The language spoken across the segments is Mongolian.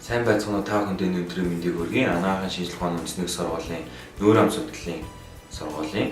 Сайн байцгаана уу та бүхэнд өнөөдрийн мэндийг хүргэе. Анагаахын шинжилгээ ухааны үндэсний сургуулийн нүүр ам судлалын сургуулийн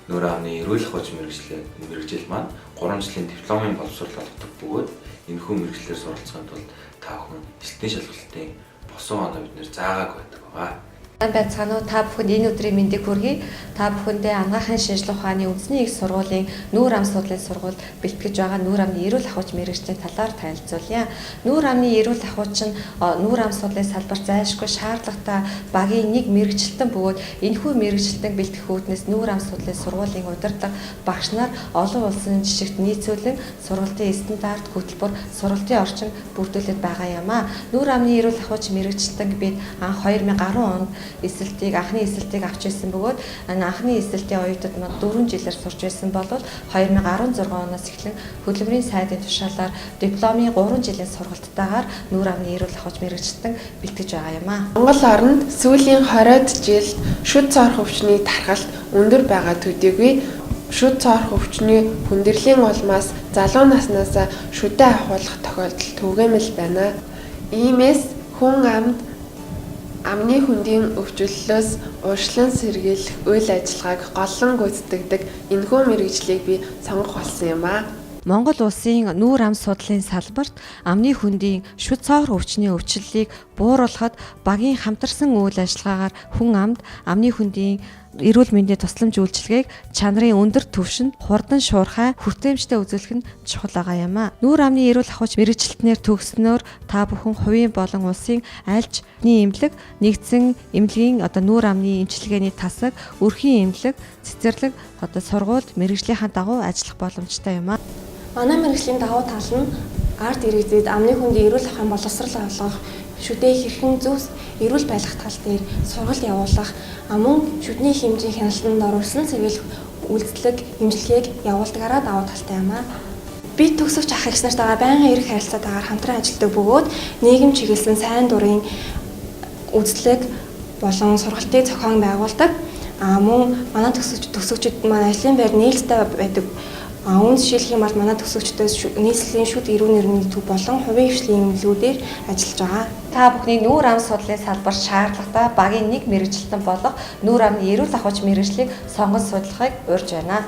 нүүр амны эрүүл ахуйч мэргэжил маань 3 жилийн дипломын боловсрол олгодог бөгөөд энэхүү мэргэжлээр суралцахын тулд та бүхэн эсэлтийн шалгалтын босон оноо бид заагааг байдаг байгаа. Сайн байцгаана уу та бүхэнд энэ өдрийн мэндийг хүргэе. Та бүхэндээ анагаахын шинжилгээ ухааны үндэсний их сургуулийн нүүр ам судлалын сургууль бэлтгэж байгаа нүүр амны эрүүл ахуйч мэргэжлийн талаар танилцуулъя. Нүүр амны эрүүл ахуйч нь нүүр ам судлалын салбарт зайлшгүй шаардлагатай багийн нэг мэргэжилтэн бөгөөд энэхүү мэргэжилтэн бэлтгэх үүднээс нүүр ам судлалын сургуулийн удирдах багш нар олон улсын жишгт нийцүүлэн сургалтын стандарт хөтөлбөр сургалтын орчин бүрдүүлээд байгаа юм а. Нүүр амны эрүүл ахуйч мэргэжилтэн бид анх 2010 онд анхны эсэлтийг авч ирсэн бөгөөд анхны эсэлтийн оюутад маань 4 жилээр сурч байсан бол 2016 оноос эхлэн хөдөлмөрийн сайдын тушаалаар дипломын 3 жилийн сургалтайгаар нүүр амны эрүүл ахуйч мэргэжилтэн бэлтгэж байгаа юм а. Монгол орнд сүүлийн 20-д жилд шүд цорх өвчний тархалт өндөр байгаа төдийгүй шүд цорх өвчний хүндэрлийн улмаас залуу наснаас шүдээ ахуулах тохиолдол түгээмэл байна. Иймээс хүн амны хүндийн өвчлөлөөс урьдчилан сэргийлэх үйл ажиллагааг голлон гүйцэтгэдэг энэхүү мэргэжлийг би сонгох болсон юм а. Монгол улсын нүүр ам судлалын салбарт амны хүндийн шүд цоор өвчний өвчлөлийг бууруулахад багийн хамтарсан үйл ажиллагаагаар хүн амд амны хүндийн эрүүл мэндийн тусламж үйлчилгээг чанарын өндөр түвшинд хурдан шуурхай хүртээмжтэй үзүүлэх нь чухал байгаа юм а. Нүүр амны эрүүл ахуйч мэргэжилтнээр төгснөөр та бүхэн хувийн болон улсын альж эмнэлэг нэгдсэн эмнэлгийн нүүр амны эмчилгээний тасаг, өрхийн эмнэлэг, цэцэрлэг сургуульд мэргэжлийнхаа дагуу ажиллах боломжтой юм а. Манай мэргэжлийн давуу тал нь ард иргэдэд амны хүндийн эрүүл ахуйн боловсрол олгох, шүдээ хэрхэн зөвс эрүүл байх тал дээр сургалт явуулах, мөн шүдний хэмжээ хяналтанд оруулсан сэргийлэх үйлдэлэг эмчилгээг явуулдагаараа давуу талтай юм а. Бид төгсөгч ах эгч нартайгаа байнгын эрх харилцаатайгаар хамтран ажилладаг бөгөөд нийгэм чиглэсэн сайн дурын үйлдэлэг болон сургалтыг зохион байгуулдаг. Мөн манай төгсөгчид маань ажлын байр нээлттэй байдаг. Үүн жишээлх юм бол манай төгсөгчдөөс нийслэлийн шүд эрүүл нэрмийн төв болон хувийн хвшлийн эмнэлгүүдээр ажиллаж байгаа. Та бүхний нүүр ам судлалын салбарт шаардлагатай багийн нэг мэргэжилтэн болох нүүр амны эрүүл ахуйч мэргэжлийг сонгож судлахыг урьж байна.